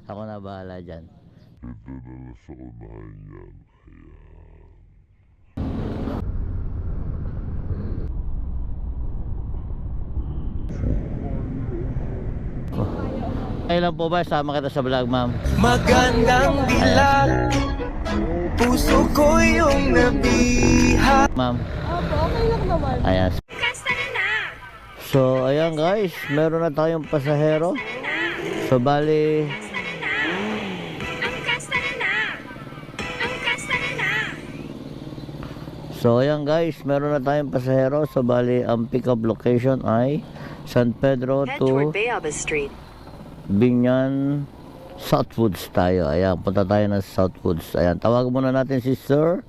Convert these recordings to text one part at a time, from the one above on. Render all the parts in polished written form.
Ako na bahala dyan. Ito na nasa unahan yan. Ngayon lang po ba, sama kita sa vlog, ma'am? Magandang dilag, puso ko yung nabiha. Ma'am. Opo, okay lang naman. Ayan. So, ayan guys, meron na tayong pasahero. So, bali... So, ayan guys, meron na tayong pasahero. So, bali, ang pick-up location ay San Pedro to Binyan, Southwoods tayo. Ayan, punta tayo ng Southwoods. Ayan, tawagan muna natin si Sir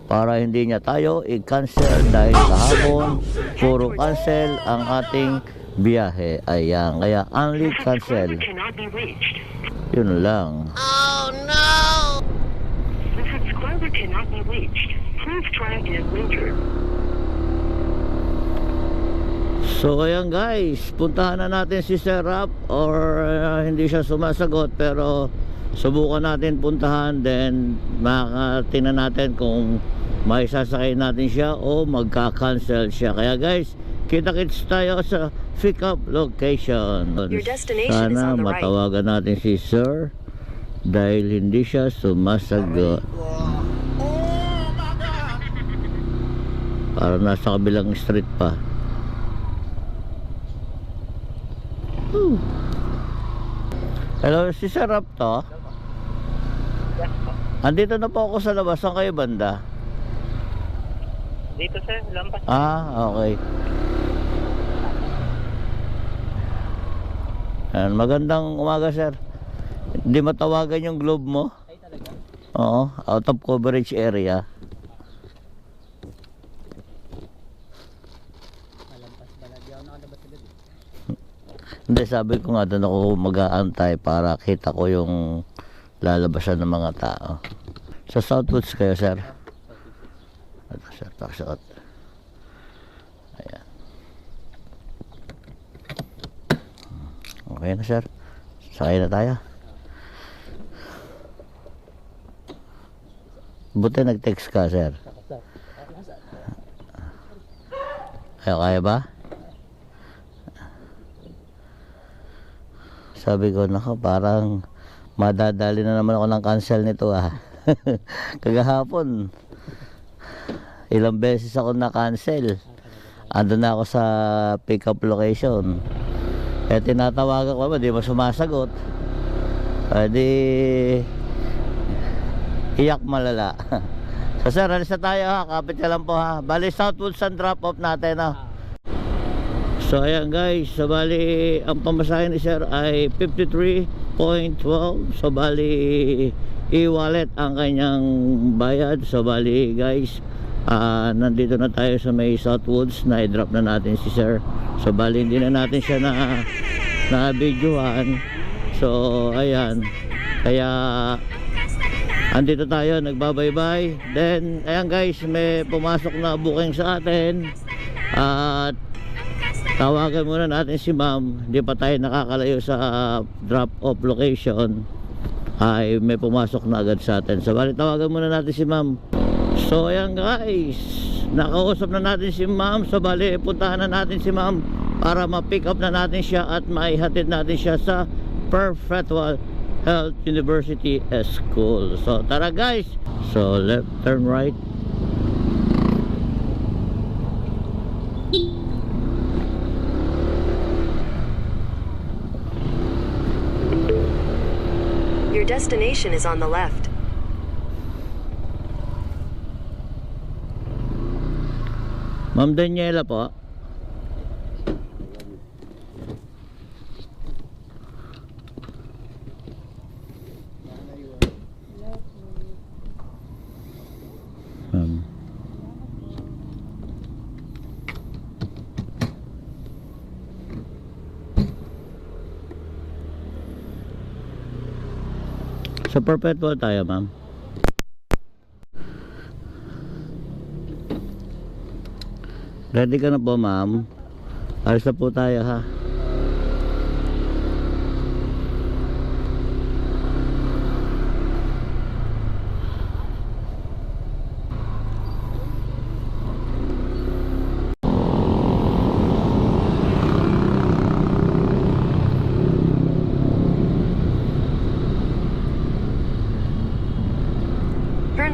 para hindi niya tayo i-cancel dahil kahapon puro cancel ang ating biyahe. Ayan, kaya only cancel. Yun lang. Oh no! The subscriber cannot be reached. Please try again later. So ayan guys, puntahan na natin si Sir Rap or hindi siya sumasagot pero subukan natin puntahan, then tingnan natin kung may sasakay natin siya o magka-cancel siya. Kaya guys, kita-kits tayo sa pick-up location. Sana matawagan natin si Sir dahil hindi siya sumasagot. Para nasa kabilang street pa. Hello, si Sir Rap to? Andito na po ako sa labas. Saan kayo banda? Dito sir, lampas. Okay. Ayan, magandang umaga sir. Hindi matawagan yung globe mo? Ay talaga? Oo, out of coverage area. Malampas pala. Di ako nakalabas agad eh. Hindi, sabi ko nga doon ako mag-aantay para kita ko yung lalabasan ng mga tao. Sa Southwoods kayo sir? Ito sir, pakisuot. Ayan. Okay na sir. Sakay na tayo. Buti nag-text ka sir. Kaya ba? Sabi ko, nako, parang madadali na naman ako ng cancel nito ah. Kagahapon ilang beses ako na-cancel. Ando na ako sa pick-up location. Kaya tinatawagan ko, di mo sumasagot. Di iyak malala. So sir, alis na tayo ha. Kapit ka lang po ha. Bali Southwoods ang drop off natin ha. So ayan guys, so bali ang pamasahe ni sir ay 53.12. So bali e-wallet ang kanyang bayad. So bali guys, nandito na tayo sa may Southwoods. Na i-drop na natin si sir. So bali hindi na natin siya na videohan. So ayan, kaya andito tayo, nagbabaybay. Then ayan guys, may pumasok na booking sa atin. At tawagan muna natin si ma'am. Hindi pa tayo nakakalayo sa drop off location. Ay may pumasok na agad sa atin. So bali tawagan muna natin si ma'am. So ayan guys, nakausap na natin si ma'am. So bali puntahan na natin si ma'am para ma-pick up na natin siya at maihatid natin siya sa Perpetual Health University School. So tara guys. So left turn right. Your destination is on the left. Ma'am Daniela po. Sa Perpetual tayo ma'am. Ready ka na po ma'am? Alis na po tayo ha.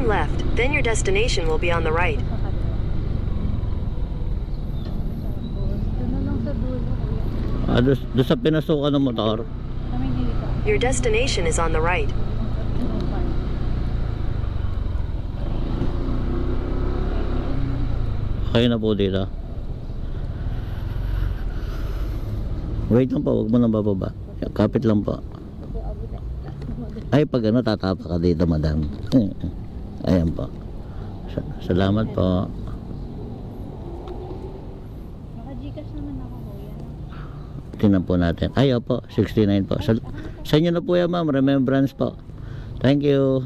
left, then your destination will be on the right. Doon na lang sa dulo, kuya. Doon sa pinasukan ng motor. Kami dito. Your destination is on the right. Kayo na po dito. Wait lang po, huwag mo nang bababa. Kapit lang po. Ay, pag ano, tatapa ka dito, madam. Ayan po. Salamat po. Naka-Gcash naman ako, kuya. Tingnan po natin. Ay, opo, 69 po. Sa inyo na po yan, ma'am. Remembrance po. Thank you.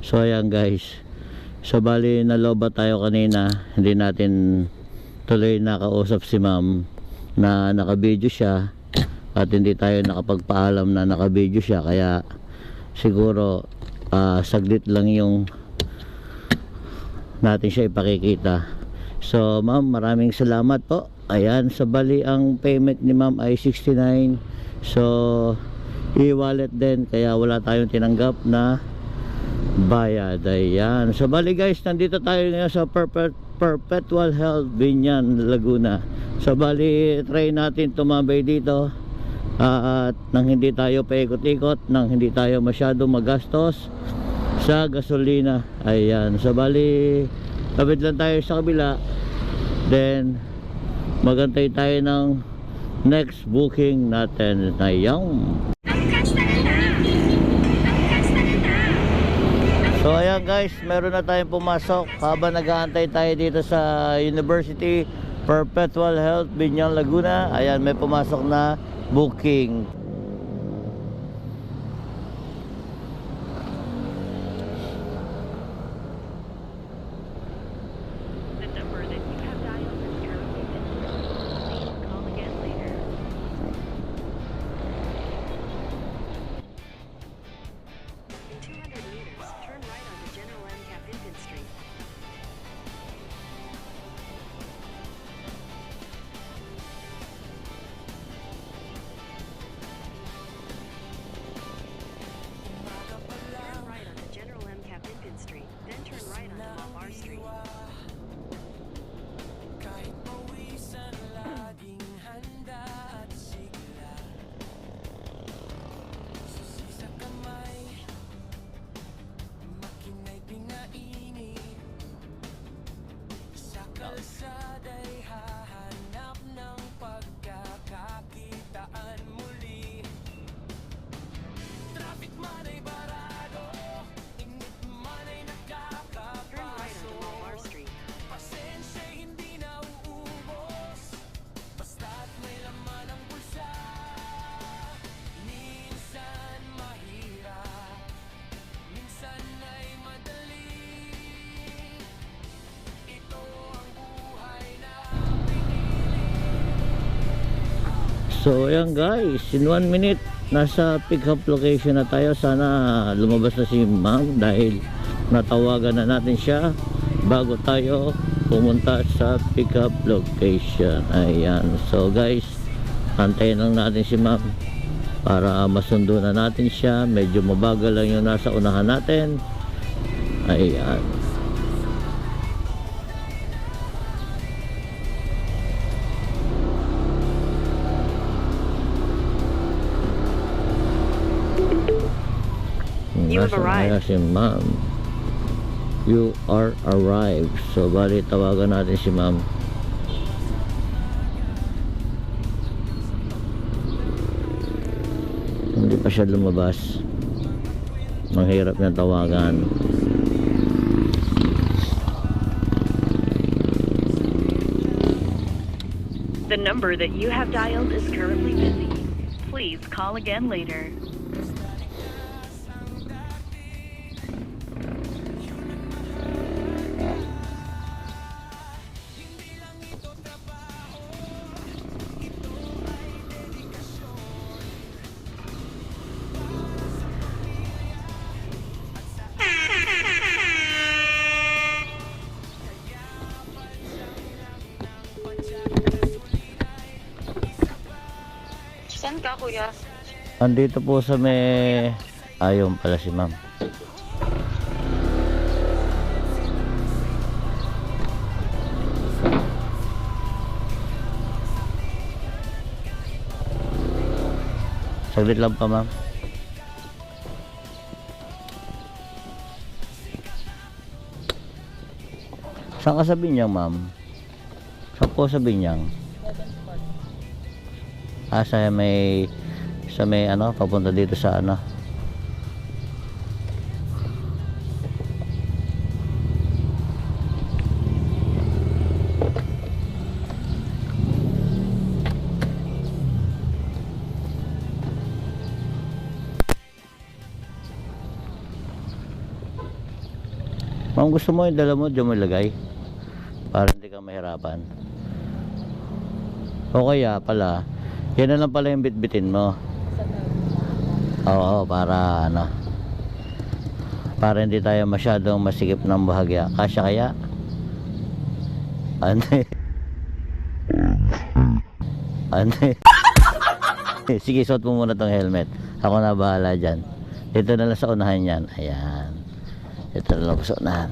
So, ayan guys. So, bali, naloba tayo kanina. Hindi natin tuloy nakausap si ma'am na naka-video siya. At hindi tayo nakapagpaalam na naka-video siya. Kaya, siguro, saglit lang yung natin siya ipakikita. So ma'am, maraming salamat po. Ayan, sa bali ang payment ni ma'am ay 69. So e-wallet din, kaya wala tayong tinanggap na bayad. Ayan, so bali guys, nandito tayo ngayon sa Perpetual Health Binyan, Laguna. So bali, try natin tumambay dito at nang hindi tayo paikot-ikot, nang hindi tayo masyado magastos sa gasolina. Ayan, so bali, kapit lang tayo sa kabila, then magantay tayo ng next booking natin na yung. So ayan guys, meron na tayong pumasok habang nag-aantay tayo dito sa University Perpetual Health Binyan, Laguna. Ayan, may pumasok na booking. The number that you have dialed is currently busy. Please call again later. In 200 meters, turn right onto General M. Capinpin Street. Turn right onto General M. Capinpin Street, then turn right onto Malbar Street. Kahit pawisan, laging handa at sigla. Susi sa kamay, makina'y pingaini. Sa kalsada'y hahanap ng pagkakakitaan muli. Traffic man ay barado, init man ay Turn right onto nakakapaso. Malbar Street. Pasensya'y hindi na uubos, basta't may laman ang bulsa. Minsan mahirap, minsan ay madali. Ito ang buhay na So ayan guys, in 1 minute nasa pick up location na tayo. Sana lumabas na si ma'am dahil natawagan na natin siya bago tayo pumunta sa pick up location. Ayan, so guys, antayin lang natin si ma'am para masundo na natin siya. Medyo mabagal lang yung nasa unahan natin. Ayan. You have arrived. Si ma'am, you are arrived. So bali, tawagan natin si ma'am. Hindi pa siya lumabas. Mahirap niyang tawagan. The number that you have dialed is currently busy. Please call again later. Saan ka, kuya? Andito po sa may Ayun pala si ma'am. Saglit lang pa ma'am. Saan ka sa Binyang ma'am? Saan po sa Binyang? Sa may ano, papunta dito sa ano. Ma'am, gusto mo yung dala mo, diyan mo ilagay para hindi ka mahirapan. O kaya pala, yan na lang pala yung bitbitin mo. Oo, para ano, para hindi tayo masyadong masikip ng bahagya. Kasya kaya? Ante. Ante. Sige, suot mo muna tong helmet. Ako na bahala dyan. Dito na lang sa unahan yan. Ayan. Ito na lang sa unahan.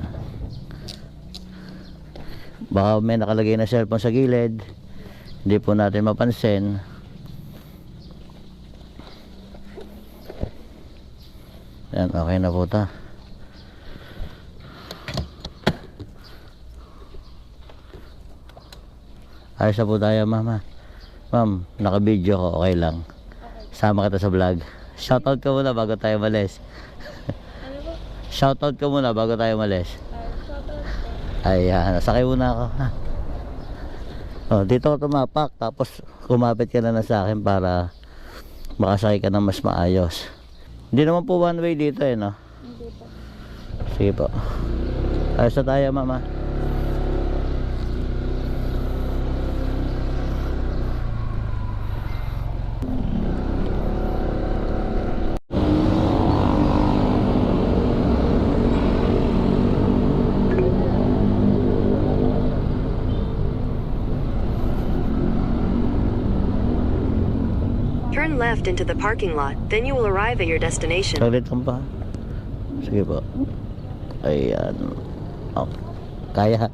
Baka may nakalagay na cellphone sa gilid, hindi po natin mapansin. Yan, okay na po ta. Ayos na po tayo, mama. Ma'am, naka-video ko, okay lang. Sama kita sa vlog. Shoutout ka muna bago tayo malis. Shoutout ka muna bago tayo malis. Ayan, sakay muna ako. Oh, dito ako tumapak, tapos kumapit ka na sa akin para makasakay ka na mas maayos. Hindi naman po one way dito eh, no? Hindi po. Sige po. Ayos na tayo, mama. Turn left into the parking lot, then you will arrive at your destination. Saglit lang pa. Sige po. Ayan. Oh, kaya.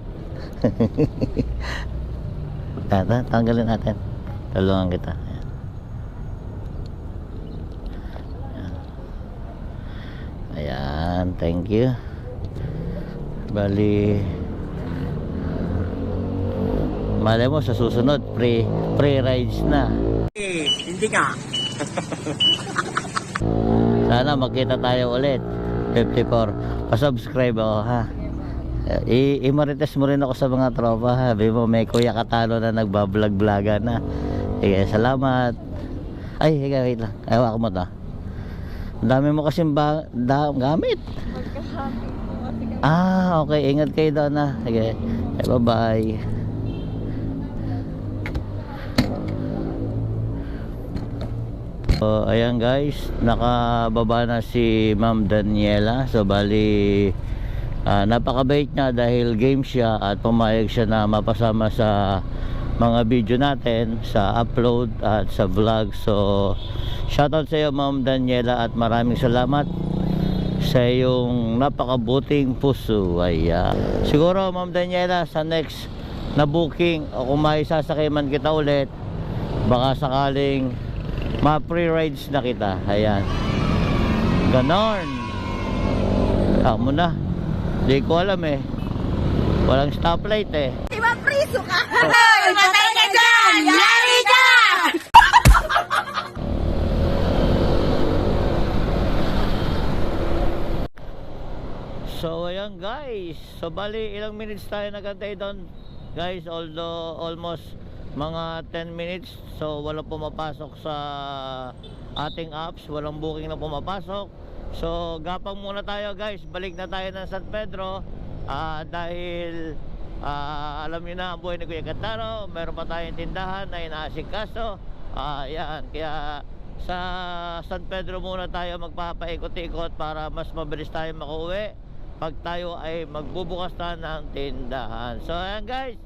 Tanggalin natin. Tulungan kita. Ayan. Ayan. Thank you. Bali, malay mo sa susunod pre-rides na. Hindi ka. Sana magkita tayo ulit. 54. Pa-subscribe ako, ha. I-marites mo rin ako sa mga tropa, ha. Sabi mo may Kuya Katalo na nagbablog-vloga na. Sige, salamat. Ay, higa, wait lang. Ewan ko mo to. Ang dami mo kasing gamit. Magka-shopping po kasi kami. Ah, okay. Ingat kayo doon, ha. Sige. Bye-bye. So, ayan guys, nakababa na si Ma'am Daniela. So bali, napakabait niya dahil game siya at pumayag siya na mapasama sa mga video natin, sa upload at sa vlog. So shoutout sa iyo, Ma'am Daniela, at maraming salamat sa iyong napakabuting puso. Ayan. Siguro, Ma'am Daniela, sa next na booking o kung may sasakay man kita ulit, baka sakaling ma-pre-rides na kita. Ayan. Ganon. Mo na. Di ko alam eh. Walang stoplight eh. Diba priso ka? Ay, patay ka dyan! Yari ka! So ayan guys. So bali ilang minutes tayo nagantay doon guys, although almost mga 10 minutes. So walang pumapasok sa ating apps, walang booking na pumapasok. So gapang muna tayo guys, balik na tayo ng San Pedro dahil alam niyo na ang buhay ni Kuya Kataro, meron pa tayong tindahan na inaasikaso. Yan, kaya sa San Pedro muna tayo magpapaikot-ikot para mas mabilis tayo makauwi pag tayo ay magbubukas na ng tindahan. So ayan guys,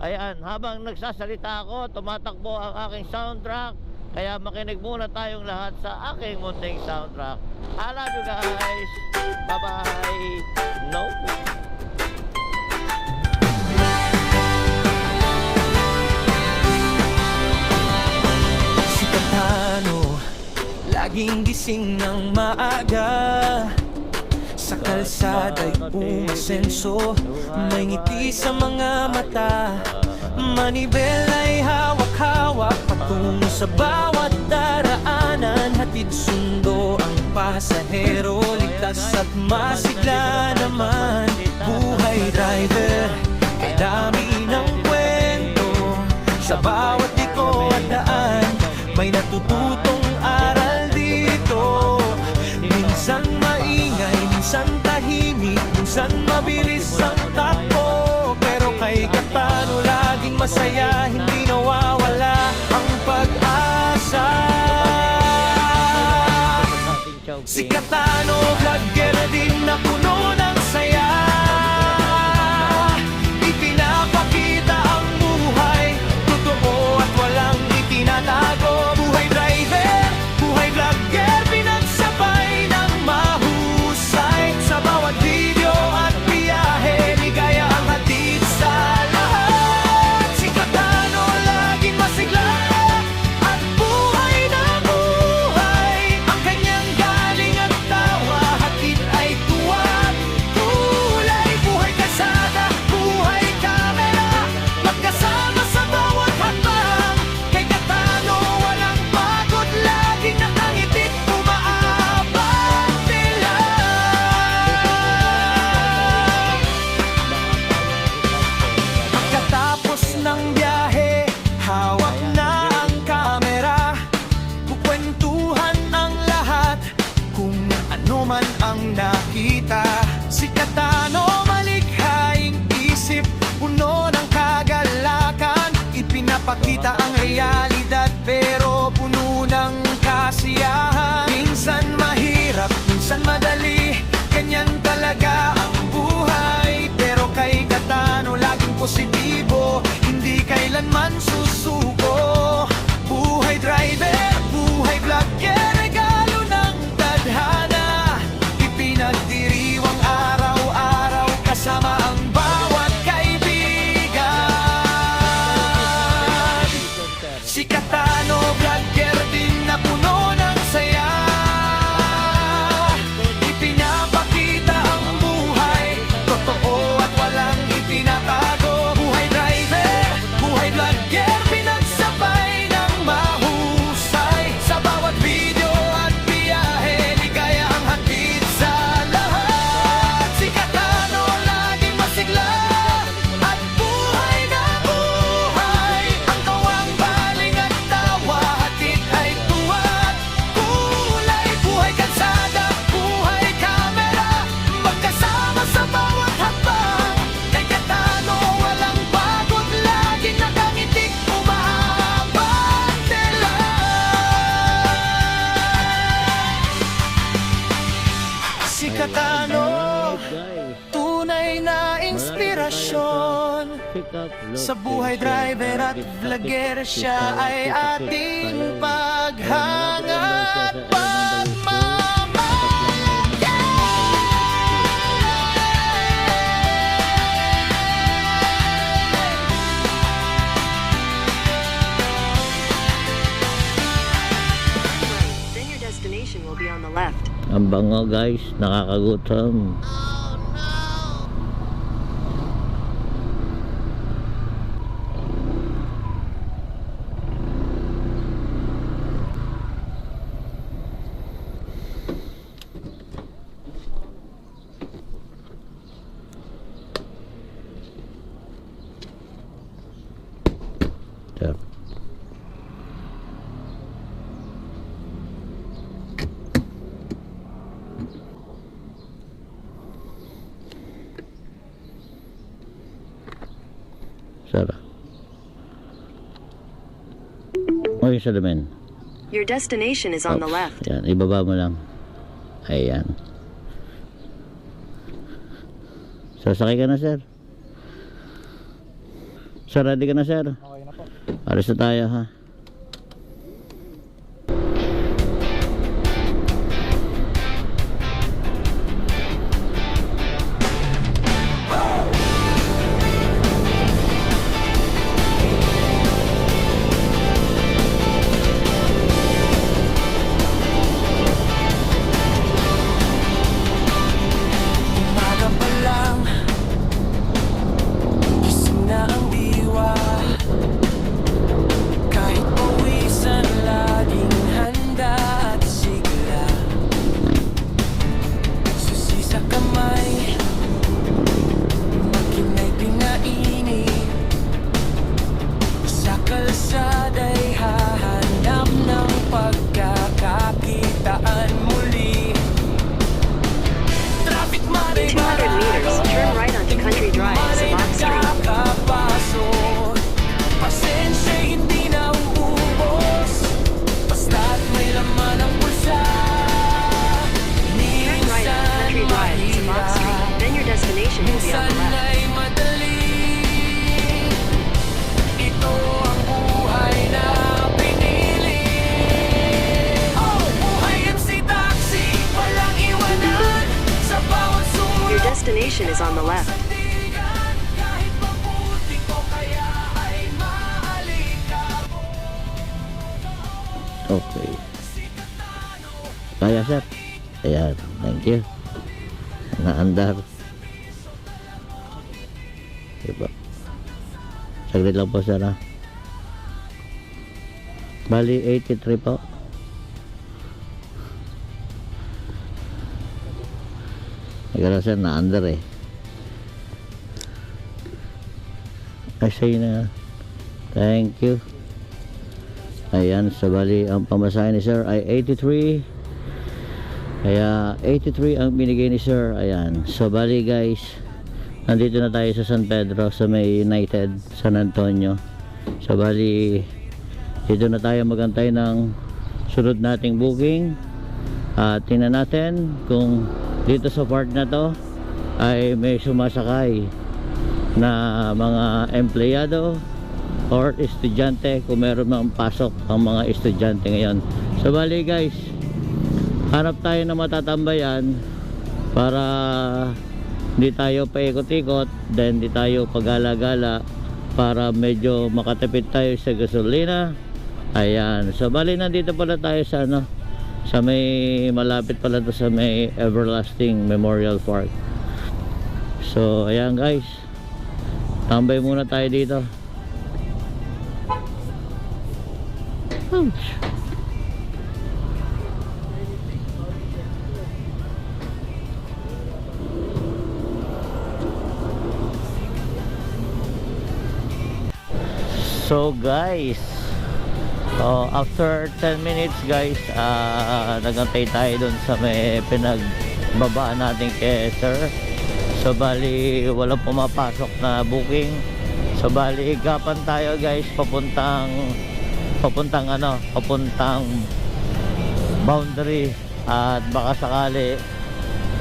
ayan, habang nagsasalita ako, tumatakbo ang aking soundtrack Kaya makinig muna tayong lahat sa aking munting soundtrack. I love you guys. Bye-bye. No. Si Katano, laging gising ng maaga. Sa kalsada'y umasenso, may ngiti sa mga mata. Manibel ay hawak-hawak patungo sa bawat daraanan. Hatid sundo ang pasahero, ligtas at masigla naman. Buhay driver, kay dami ng kwento. Sa bawat liko at daan, may natututong aral dito. Minsan maingay, minsan tahimik, minsan mabilis ang takbo. Pero kay Katano laging masaya, hindi nawawala ang pag-asa. Si Katano, vlogger din na puno ng saya. Ipinapakita ang buhay, totoo at walang itinatago. Buhay driver, buhay vlogger, pinagsabay ng mahusay. Sa bawat video at biyahe, ligaya ang hatid sa lahat. Si Katano laging masigla at buhay na buhay. Ang kanyang galing at tawa, hatid ay tuwag kulay. Buhay kasada, buhay kamera, magkasama sa bawat hakbang. Kay Katano walang pagod, laging nakangiti, umaabang nila. Pagkatapos ng biyahe, hawak na ang kamera. Kukwentuhan ang lahat kung ano man ang nakita. Si Katano malikhaing isip, puno ng kagalakan. Ipinapakita ang realidad pero puno ng kasiyahan. Minsan mahirap, minsan madali, ganyan talaga ang buhay. Pero kay Katano laging positibo, hindi kailanman susuko. Buhay driver, buhay vlogger, regalo ng tadhana. Ipinagdiriwang araw-araw kasama ang bawat kaibigan. Si Katano, vlogger din na puno ng saya. Ipinapakita ang buhay, totoo at walang itinatago. Buhay driver, buhay vlogger, pinagsabay ng mahusay. Sa bawat video at biyahe, ligaya ang hatid sa lahat. Si Katano laging masigla at buhay na buhay. Ang kawang baling at tawa, hatid ay tuwat kulay. Buhay kalsada, buhay kamera, magkasama sa bawat hakbang. Kay Katano walang pagod, laging nakangiti, umahabang nila. Si Katano, Guys, tunay na inspirasyon. pick up Sa buhay driver at vlogger, siya ay ating paghanga at Then your destination will be on the left. Ang bango guys, nakakagutom. Sir. Sarah. O yung salamin. Your destination is on the left. Yan, ibaba mo lang. Ayan. Sasakay ka na, sir. Sir, ready ka na, sir? Okay na po. Alis na tayo, ha? destination is on the left. Okay. Kaya sir. Ayan, thank you. Naandar. Diba? Saglit lang po sir ha. Bali 83 po. Nagkala sir, naandar eh. I say na. Thank you. Ayan, so bali ang pamasahe ni sir ay 83. Kaya 83 ang binigay ni sir. Ayan, so bali guys, nandito na tayo sa San Pedro, sa may United San Antonio. So bali dito na tayo magantay ng sunod nating booking. Tingnan natin kung dito sa part na to ay may sumasakay na mga empleyado or estudyante, kung meron mang pasok ang mga estudyante ngayon. So bali guys, hanap tayo na matatambayan para hindi tayo paikot-ikot, then hindi tayo pagala-gala, para medyo makatipid tayo sa gasolina. Ayan, so bali nandito pala tayo sa ano, sa may malapit pala to sa may Everlasting Memorial Park. So ayan guys, tambay muna tayo dito. Ouch. So guys, after 10 minutes guys, nagantay tayo dun sa may pinagbabaan natin kay sir. So bali walang pumapasok na booking. So bali igapan tayo guys, papuntang Boundary, at baka sakali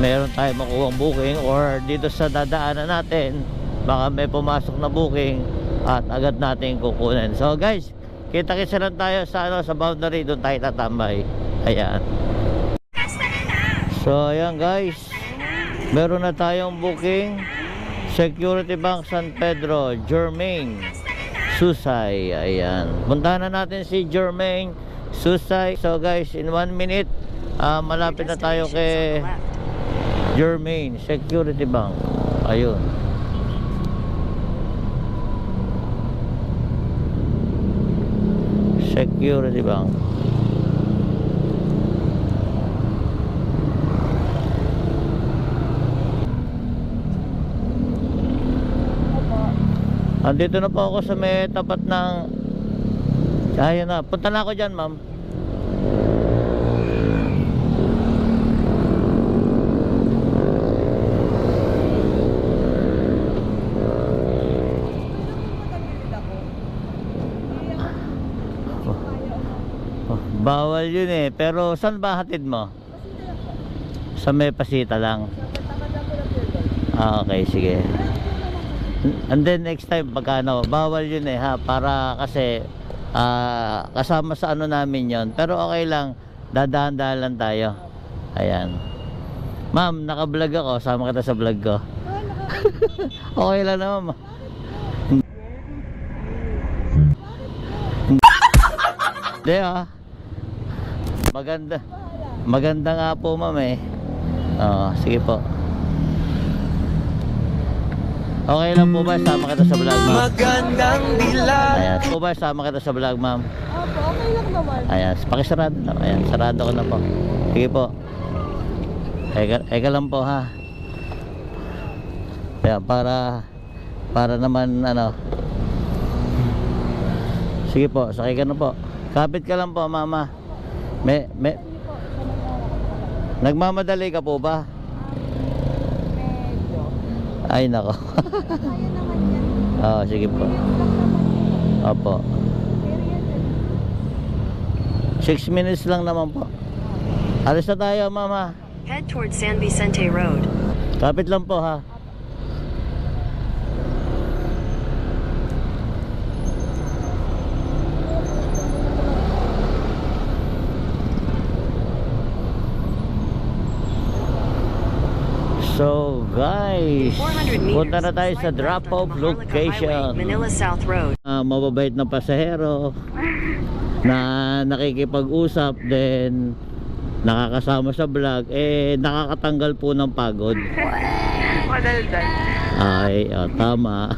meron tayo makuhang booking, or dito sa dadaanan natin baka may pumasok na booking at agad natin kukunin. So guys, kita-kitsa lang tayo sa sa Boundary, doon tayo tatambay. Ayan. So ayan guys, meron na tayong booking. Security Bank San Pedro, Jermaine Susay. Ayan, puntahan na natin si Jermaine Susay. So guys, in 1 minute malapit na tayo kay Jermaine Security Bank. Ayun. Security Bank. Andito na po ako sa may tapat ng, ayun na, punta na ako dyan ma'am. Bawal yun eh, pero saan ba hatid mo? Sa may Pasita lang. Okay, sige. And then next time pagkano, bawal yun eh ha, para kasi kasama sa ano namin yon. Pero okay lang, dadahan-dahan lang tayo. Ayan. Ma'am, naka-vlog ako, sama kita sa vlog ko. Okay lang naman. Hindi ha. Maganda nga po ma'am eh. Sige po. Okay lang po ba sama kita sa vlog ma'am? Magandang dilag. Ayan, po ba sama kita sa vlog ma'am? Opo, okay lang naman. Ayan, pakisarado na. Ayan, sarado ko na po. Sige po. Eka lang po ha. Ayan, para naman ano. Sige po, sakay ka na po. Kapit ka lang po mama. Nagmamadali ka po ba? Ay nako. Sige po. Opo. 6 minutes lang naman po. Alis na tayo mama. Head towards San Vicente Road. Kapit lang po ha. So guys, 400 meters. punta na tayo sa slide left drop-off onto Maharlika location. Highway, Manila South Road. Mababait na pasahero na nakikipag-usap, then nakakasama sa vlog, nakakatanggal po ng pagod. Madaldal. Ay, tama.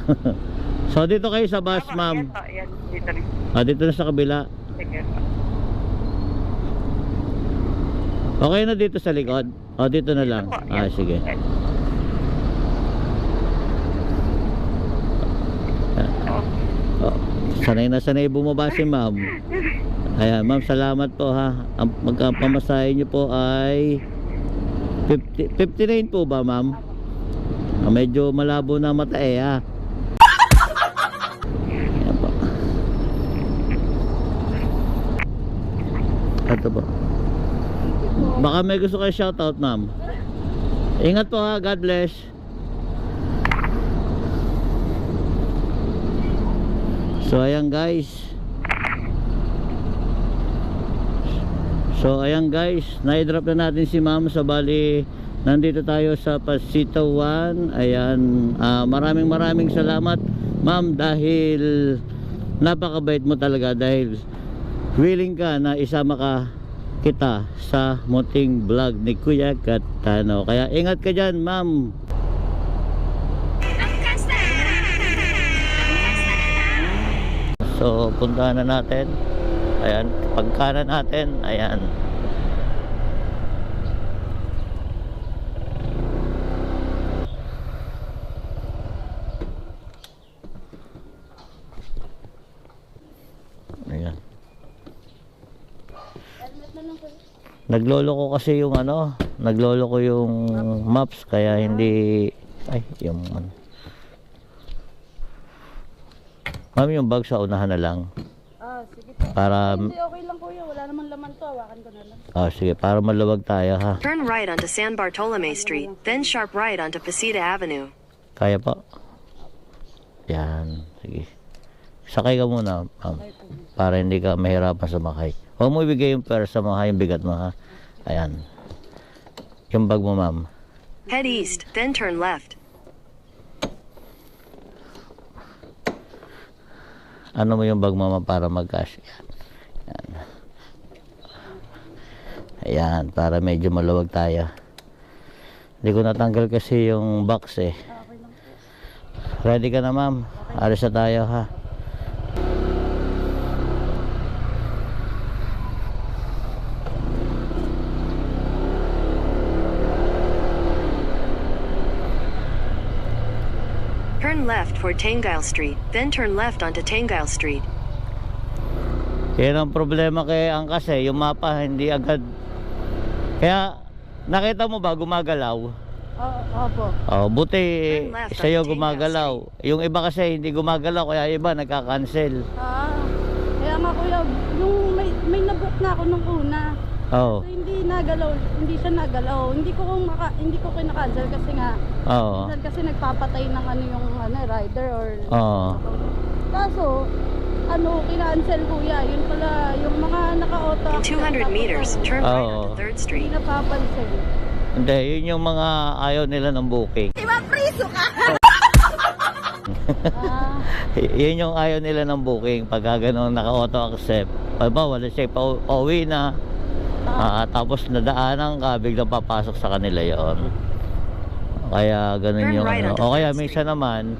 So dito kayo sa bus, ma'am. Yan, dito rin. Dito na sa kabila. Okay na dito sa likod? Dito na lang. Sige. Sanay na sanay bumaba si ma'am. Ayan, ma'am, salamat po ha. Ang magpamasahe nyo po ay 59 po ba, ma'am? Medyo malabo na mata ha. Ayan po. Ito po. Baka may gusto kayo shoutout, ma'am. Ingat po ha, God bless. So ayan guys. Na-drop na natin si ma'am. So bali, nandito tayo sa Pasito 1. Ayan, maraming salamat ma'am, dahil napakabait mo talaga, dahil willing ka na isama kita sa munting vlog ni Kuya Katano. Kaya ingat ka dyan, ma'am. So puntahan na natin. Ayan, pagkanan natin. Ayan. Ayan. Naglolo ko kasi yung naglolo ko yung maps, kaya hindi yung ma'am, yung bag sa unahan na lang. Sige po. Para Hindi, okay lang kuya. Wala naman laman to. Hawakan ko na lang. sige, para maluwag tayo ha. Turn right onto San Bartolome Street, then sharp right onto Pasita Avenue. Kaya po. Yan, sige. Sakay ka muna, ma'am, para hindi ka mahirapan sumakay. Huwag mo ibigay yung pera mo ha, yung bigat mo ha. Ayan. Yung bag mo, ma'am. Head east, then turn left. Ano mo yung bag mo, ma'am, para mag-cash. Ayan. Ayan, para medyo maluwag tayo. Hindi ko natanggal kasi yung box eh. Ready ka na, ma'am? Alis na tayo ha. Turn left for Tangile Street, then turn left onto Tangile Street. Yan ang problema kay Angkas yung mapa hindi agad. Kaya nakita mo ba gumagalaw? Opo. Buti Turn left sa'yo onto Tangile gumagalaw. Yung iba kasi hindi gumagalaw, kaya iba nagka-cancel. Kaya nga kuya, yung may nabook na ako nung una. Oo. So, hindi siya nagalaw. Hindi ko kinakancel kasi nga Oo. minsan kasi nagpapatay ng yung rider or Oo. kaso kinancel kuya. Yun pala yung mga naka-auto In 200 meters, turn right onto 3rd hindi Street. napapansin. Hindi, yun yung mga ayaw nila ng booking. Di ba, priso ka? Yun yung ayaw nila ng booking. Pagka ganun naka-auto accept. Wala siya pauwi na. Tapos nadaanan ka, biglang papasok sa kanila yon. Kaya ganun Turn yung right onto o kaya 3rd minsan naman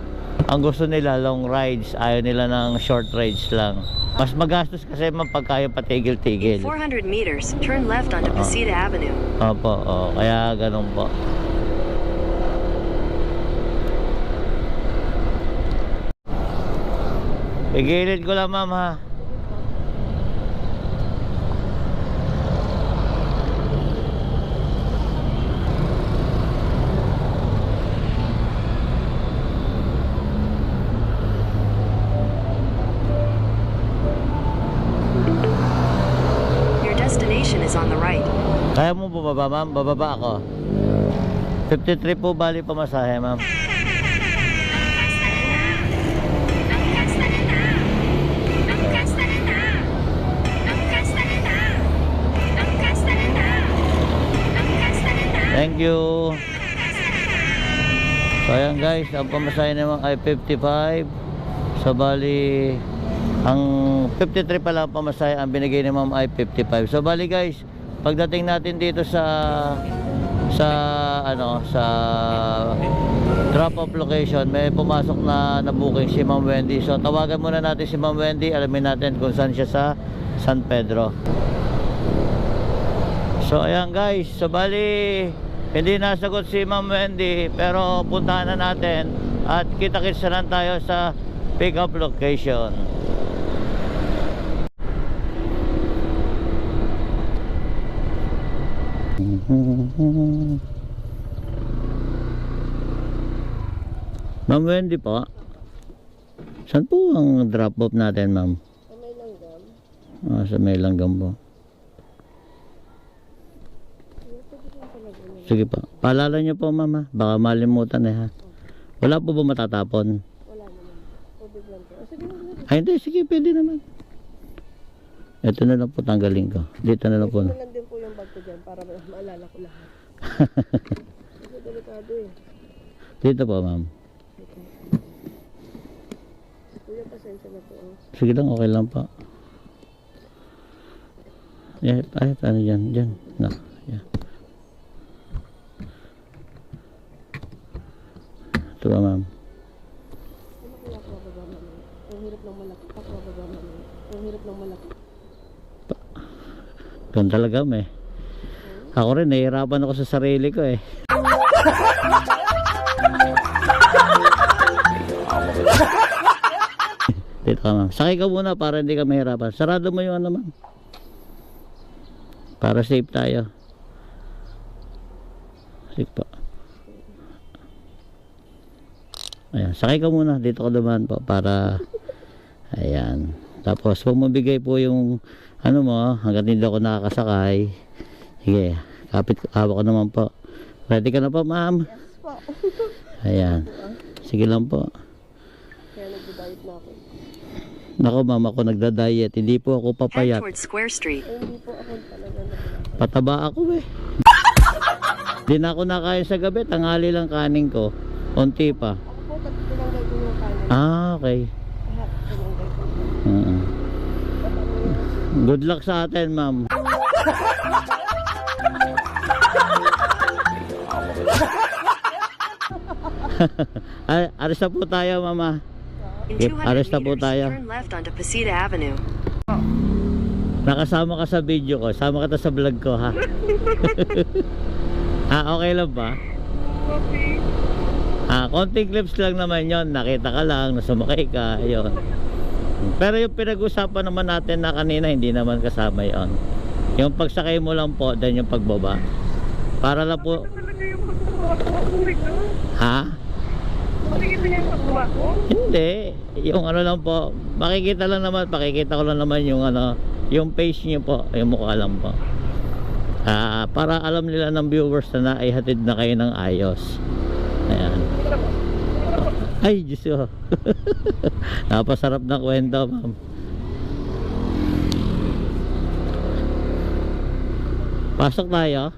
ang gusto nila long rides, ayaw nila ng short rides lang. Mas magastos kasi pagka yung patigil-tigil. 400 meters, turn left onto Pasita Avenue. Opo, kaya ganun po. Igilid ko lang, ma'am ha. Your destination is on the right. Kaya mo bumaba, ma'am? Bababa ako. 53 po bali pamasahe, ma'am. Thank you. So ayan guys, ang pamasahe naman ay 55. So bali, ang 53 pala ang pamasahe, ang binigay ni ma'am ay 55. So bali guys, pagdating natin dito sa drop off location, may pumasok na booking si Ma'am Wendy. So tawagan muna natin si Ma'am Wendy, alamin natin kung saan siya sa San Pedro. So ayan guys, so bali hindi nasagot si Ma'am Wendy, pero puntahan na natin at kita-kits na lang tayo sa pick up location. Ma'am Wendy po, saan po ang drop off natin, ma'am? Sa may langgam. Sa may langgam po. Sige pa, paalala nyo po, ma'am, ha? Baka malimutan ha. Wala po ba matatapon? Wala naman. Tubig lang po. Sige na. Ay hindi, sige, pwede naman. Ito na lang po, tanggalin ko. Dito na lang po. Ito lang din po yung bag ko dyan para maalala ko lahat. Kasi delikado eh. Dito po, ma'am. Kuya, pasensya na po. Sige lang, okay lang po. Yeah, ay, ano dyan, dyan. No, yeah. Ito ba, ma'am? Ano kaya ako bababa namin? Ang hirap ng malaki. Ako bababa namin. Ang hirap ng malaki. Ganun talaga, may. Ako rin, nahihirapan ako sa sarili ko eh. Dito ka, ma'am. Sakay ka muna para hindi ka mahirapan. Sarado mo yung ano, ma'am. Para safe tayo. Sige po. Ayan, sakay ka muna. Dito ka dumaan po para... Ayan. Tapos, huwag mabigay po yung ano mo, hanggang hindi ako nakakasakay. Sige, hawak ko naman po. Ready ka na po, ma'am? Yes po. Ayan. Sige lang po. Kaya nagda-diet na ako. Nako, ma'am, ako nagda-diet. Hindi po ako Head papayat. towards Square Street. Eh, hindi po ako talaga nagda-diet. Pataba ako eh. Hindi na ako nakain sa gabi. Tanghali lang kanin ko. Unti pa. Ako po, tinanggay ko yung kanin. Okay. Lahat, tinanggay ko. Good luck sa atin, ma'am. Alis na po tayo, mama. In Yep, 200 alis na po meters, tayo. turn left onto Pasita Avenue. Nakasama ka sa video ko. Sama kita sa vlog ko, ha? Okay lang ba? Konting clips lang naman yon. Nakita ka lang, nasumakay ka, yun. Pero yung pinag-usapan naman natin na kanina, hindi naman kasama yon. Yung pagsakay mo lang po, then yung pagbaba. Para lang po... Ha? Hindi. Yung ano lang po, makikita lang naman, pakikita ko lang naman yung ano, yung face niyo po, yung mukha lang po. Para alam nila ng viewers na naihatid na kayo ng ayos. Ayan. Ay, Diyos ko. Napasarap na kwento, ma'am. Pasok tayo.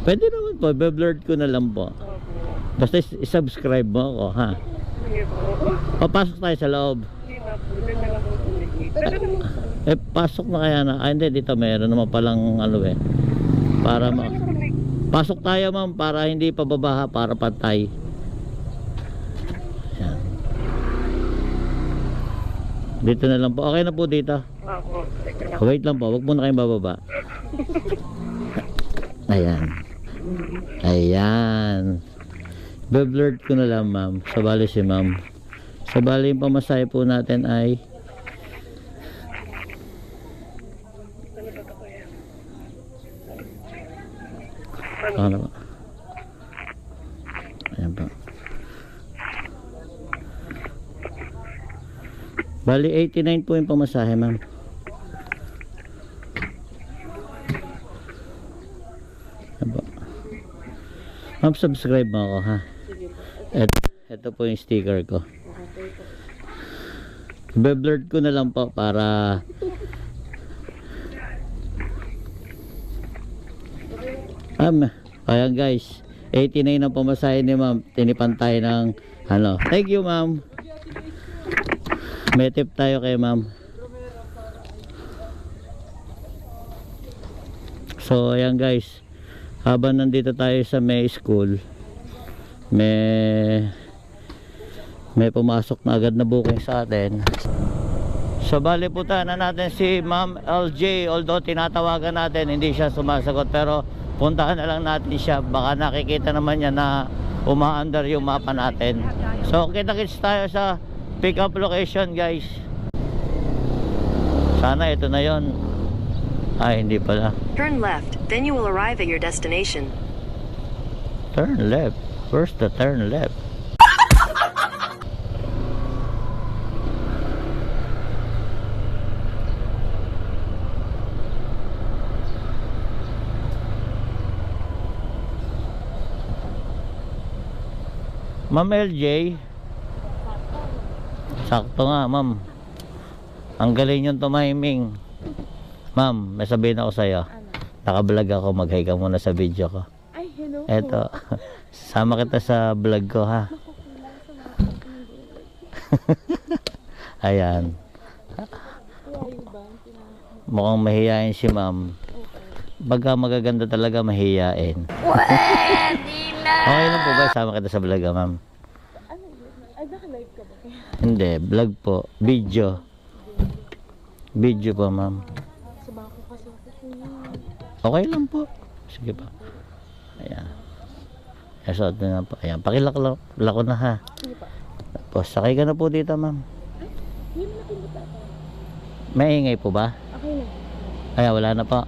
Pwede naman po, be-blurred ko na lang po. Basta i-subscribe mo ako, ha? Papasok tayo sa loob. Pasok na kaya na. Hindi, dito meron naman palang ano eh. Para pasok tayo, ma'am, para hindi pababaha, para pantay. Ayan. Dito na lang po. Okay na po dito. Wait lang po, wag muna kayong bababa. Ayan. Ayan. Be-blurred ko na lang, ma'am. Sabali si ma'am. Sabali yung pamasahe po natin ay ano ba? Ayan pa. Bali 89 po yung pamasahe, ma'am. Ma'am, subscribe mo ako, ha? Ito po yung sticker ko. Be-blurred ko na lang po para ayan guys, 89 ang pamasahe ni ma'am. Tinipan tayo ng ano. Thank you, ma'am. May tip tayo kay ma'am. So ayan guys, habang nandito tayo sa May School, may pumasok na agad na booking sa atin. So bali puntahan na natin si Ma'am LJ. Although tinatawagan natin, hindi siya sumasagot, pero puntahan na lang natin siya. Baka nakikita naman niya na umaandar yung mapa natin. So kita-kits tayo sa pick up location guys. Sana ito na yon. Ay, hindi pala. Turn left, then you will arrive at your destination. Turn left. Where's the turn left? Ma'am LJ. Sakto nga, ma'am. Ang galing yung tumiming. Ma'am, may sabihin ako sa'yo. Naka-vlog ako, mag-hi ka muna sa video ko. Ay, hello. Eto, sama kita sa vlog ko ha. Ayan. Mukhang mahihain si ma'am. Baga magaganda talaga mahihain. Okay lang po ba? Sama kita sa vlog ha, ma'am? Ay, naka-live ka ba? Hindi, vlog po. Video. Video po, ma'am. Okay lang po. Sige pa. Ayan. Suot na po. Ayan. Pakilako na ha. Tapos sakay ka na po dito, ma'am. May ingay po ba? Okay na. Ay, wala na po.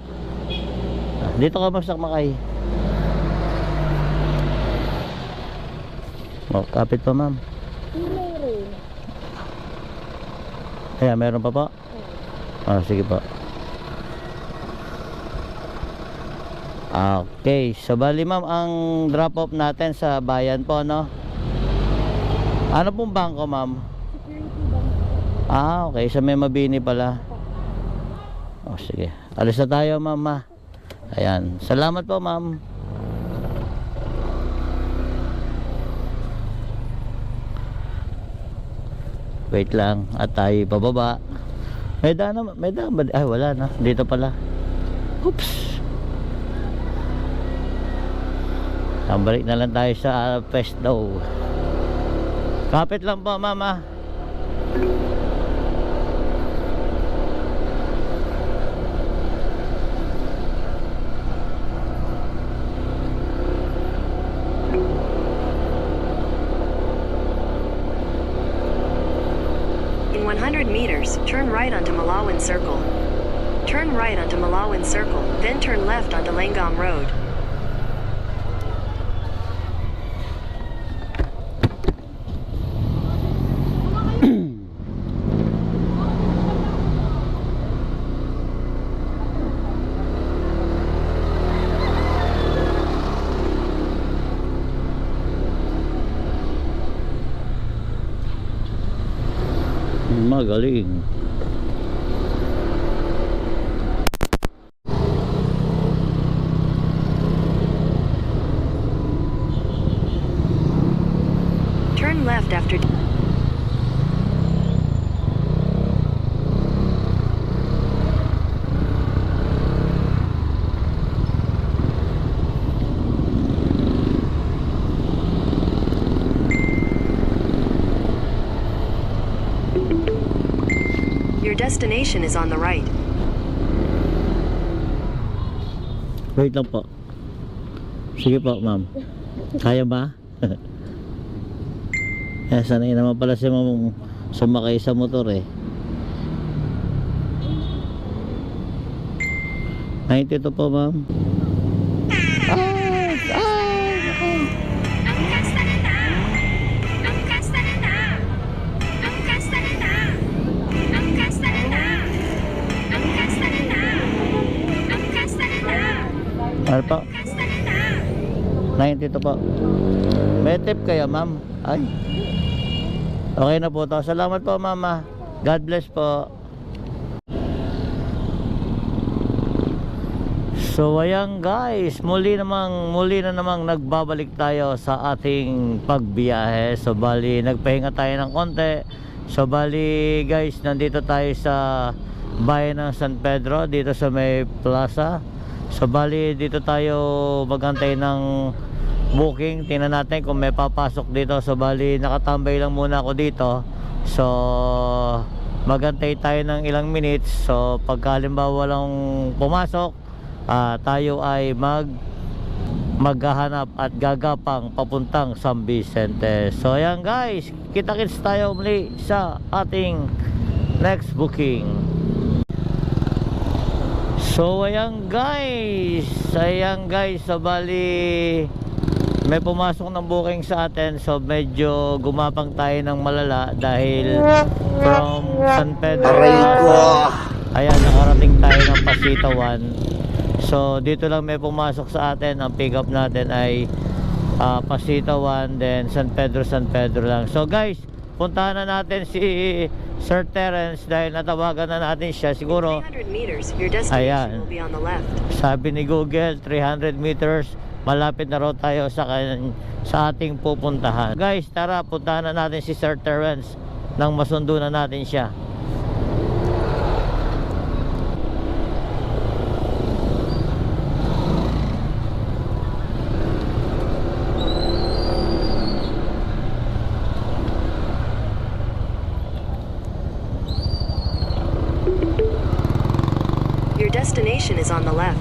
Dito ka, ma'am, sakmakay. Oh, kapit pa, ma'am. Ayan, meron pa po? Sige po. Okay, so bali ma'am, ang drop off natin sa bayan po, no? Ano pong bangko, ma'am? Security bank. Okay, sa may Mabini pala. Sige, alis na tayo, ma'am. Ayan, salamat po, ma'am. Wait lang, at tayo pababa. May daan ba? Ay, wala na, dito pala. Oops. Balik na lang tayo sa Pesto. Kapit lang po, mama. In 100 meters, turn right onto Malawan Circle. Turn right onto Malawan Circle, then turn left onto Langam Road. Magaling. Turn left after... Your destination is on the right. Wait lang po. Sige po, ma'am. Kaya ba? Sanay naman pala si ma'am sumakay sa motor eh. 92 po, ma'am. Ano po? 92 po. May tip kaya, ma'am? Ay. Okay na po to. Salamat po, mama. God bless po. So ayan guys, muli na namang nagbabalik tayo sa ating pagbiyahe. So bali nagpahinga tayo ng konti. So bali guys, nandito tayo sa bayan ng San Pedro, dito sa may plaza. So bali dito tayo magantay ng booking. Tingnan natin kung may papasok dito. So bali nakatambay lang muna ako dito. So magantay tayo ng ilang minutes. So pagka halimbawa walang pumasok, tayo ay maghahanap at gagapang papuntang San Vicente. So ayan guys, kita-kits tayo muli sa ating next booking. So ayan guys, so bali may pumasok ng booking sa atin. So medyo gumapang tayo ng malala dahil from San Pedro, ayan, nakarating tayo ng Pasitawan. So dito lang may pumasok sa atin. Ang pick up natin ay Pasitawan, then San Pedro lang. So guys, puntahan na natin si Sir Terence dahil natawagan na natin siya. Siguro 300 meters, your destination will be on the left. sabi ni Google 300 meters, malapit na raw tayo sa ating pupuntahan. Guys, tara, puntahan na natin si Sir Terence nang masundo na natin siya. Your destination is on the left.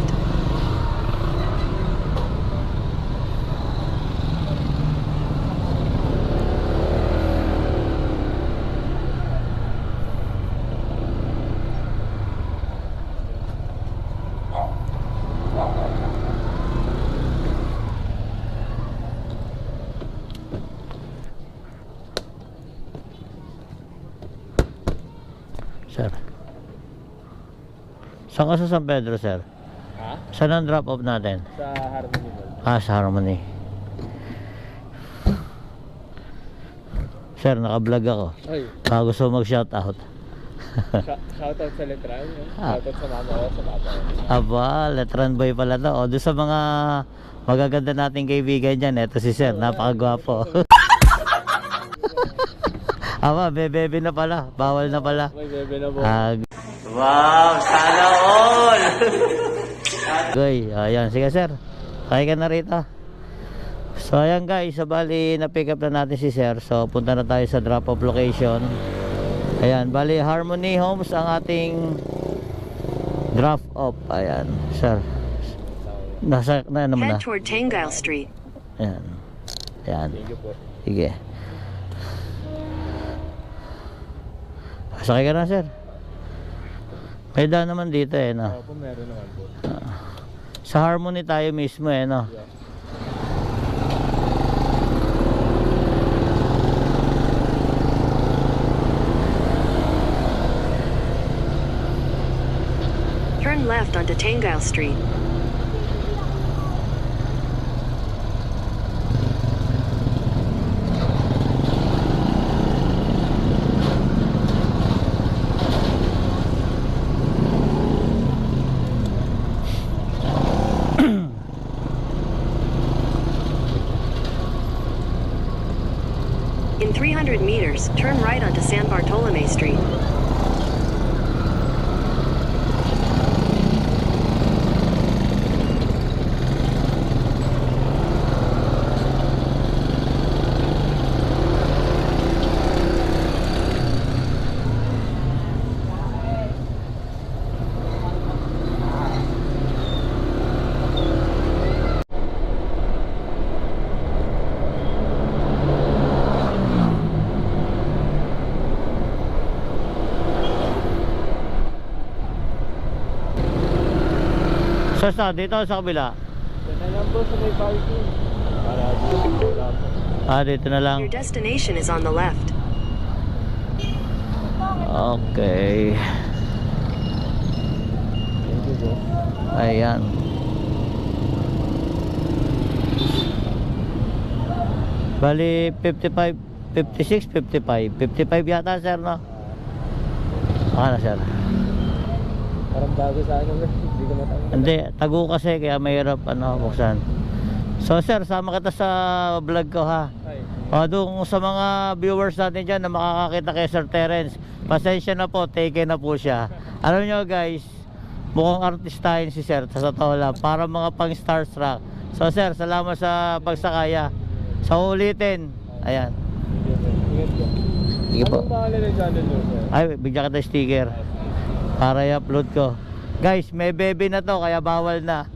Sir, saan ka sa San Pedro, sir? Ha? Saan ang drop off natin? Sa Harmony Mall. Sa Harmony. Sir, naka-vlog ako. Ay, Gusto mag shoutout. shoutout sa Letran. Shoutout sa mama ko, sa papa ko. Aba, Letran boy pala to. O, doon sa mga magaganda nating kaibigan dyan, eto si sir, napakagwapo. Aba, bebe na pala. Bawal na pala. May bebe na po. Wow, sana all! Goy, ayan. Sige sir, kaya ka na rito. So ayan guys, so bali na-pick up na natin si sir. So punta na tayo sa drop off location. Ayan, bali Harmony Homes ang ating drop off. Ayan, sir. Nasa, na ano mo na? Head toward Tangile Street. Ayan. Ayan. Thank you po. Sige. Sakay ka na sir. May daan naman dito eh, no? Opo, meron naman po. Sa Harmony tayo mismo eh, no? Yeah. Turn left onto Tangile Street. In 300 meters, turn right onto San Bartolome Street. Sa dito sa kabila. Yan lang po sa may parking. Para dito lang po. Dito na lang. Your destination is on the left. Okay. Thank you po. Ayan. Bali 55, 56, 55. 55 yata sir, no? Na sir. Parang bago sa akin, hindi ko matanggal. Hindi, tago kasi kaya mahirap buksan. So sir, sama kita sa vlog ko ha. Ay, Doon sa mga viewers natin dyan na makakakita kay Sir Terence, pasensya na po, taken na po siya. Alam nyo guys, mukhang artistahin si Sir, sa totoo lang, para mga pang starstruck. So Sir, salamat sa pagsakaya. Sa ulitin, ayan. ingat ko. Sige po. Anong pangalan ng channel nyo, sir? Ay, bigyan kita sticker para i-upload ko. Guys, may baby na to, kaya bawal na.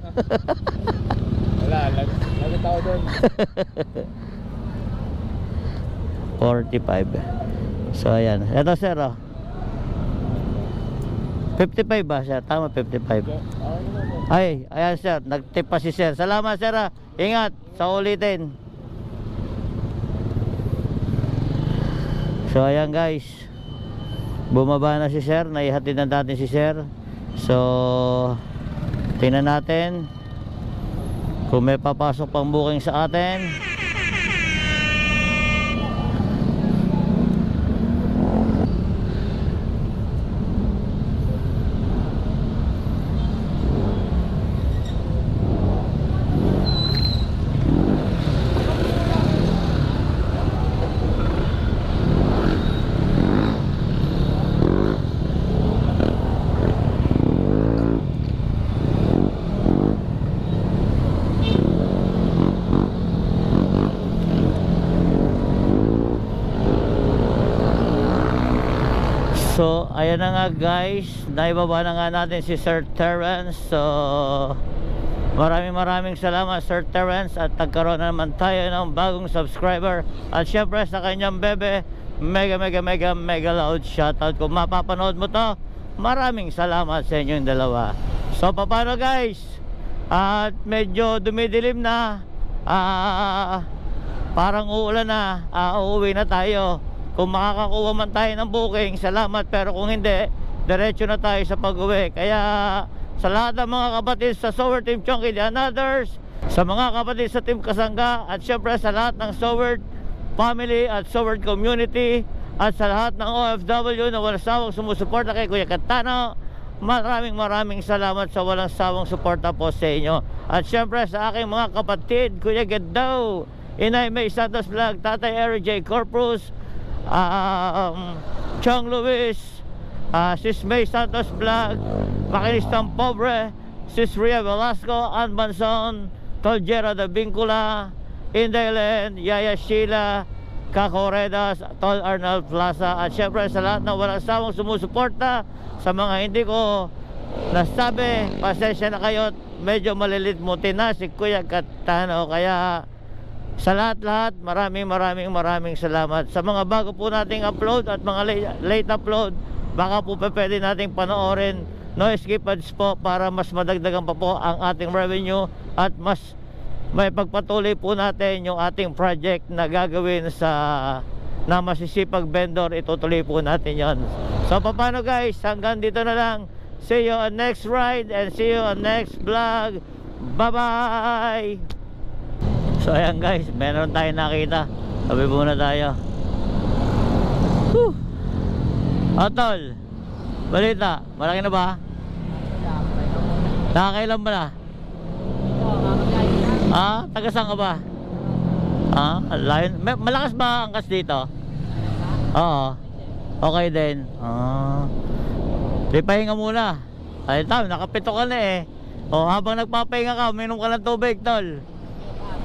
Wala, lagot ako doon. 45. So ayan, eto sir 55 ba sir? Tama, 55. Ay, ayan sir, nagtip pa si sir. Salamat sir Ingat, sa ulitin. So ayan guys, bumaba na si sir, naihatid na natin si sir. So tingnan natin kung may papasok pang booking sa atin. So ayan na nga guys, naibaba na nga natin si Sir Terence. So maraming salamat Sir Terence, at nagkaroon na naman tayo ng bagong subscriber. At syempre sa kanyang bebe, mega loud shoutout. Kung mapapanood mo to, maraming salamat sa inyong dalawa. So paano guys, at medyo dumidilim na, parang uulan na, uuwi na tayo. Kung makakakuha man tayo ng booking, salamat. Pero kung hindi, diretso na tayo sa pag-uwi. Kaya sa lahat ng mga kapatid sa Sower Team Chonky and others, sa mga kapatid sa Team Kasangga, at syempre sa lahat ng Sower family at Sower community, at sa lahat ng OFW na walang sawang sumusuporta kay Kuya Katano, maraming salamat sa walang sawang suporta po sa inyo. At syempre sa aking mga kapatid, Kuya Gadaw, Inay May Santos Vlog, Tatay Eric J. Corpus, Chong Luis, Sis May Santos Vlog, Makinistang Pobre, Sis Ria Velasco, Ann Manson, Toljera de Vincula, Inday Len, Yaya Sheila, Kako Redas, Tol Arnold Plaza, at syempre sa lahat na walang sawang sumusuporta. Sa mga hindi ko nasabi, pasensya na kayo, medyo malilitmutin na si Kuya Katano. Kaya sa lahat maraming salamat. Sa mga bago po nating upload at mga late upload, baka po pwede nating panoorin, no skip ads po, para mas madagdagan pa po ang ating revenue at mas may pagpatuloy po natin yung ating project na gagawin sa na masisipag vendor. Itutuloy po natin yon. So paano guys, hanggang dito na lang. See you on next ride and see you on next vlog. Bye bye. So ayan guys, meron tayong nakita. Sabi muna tayo. Tol, balita, malaki na ba? Nakakailan ba na? Taga saan ka ba? Malakas ba ang angkas dito? Oo. Okay din. Di pahinga muna. Ay tao, nakapito ka na eh. Habang nagpapahinga ka, uminom ka ng tubig, tol.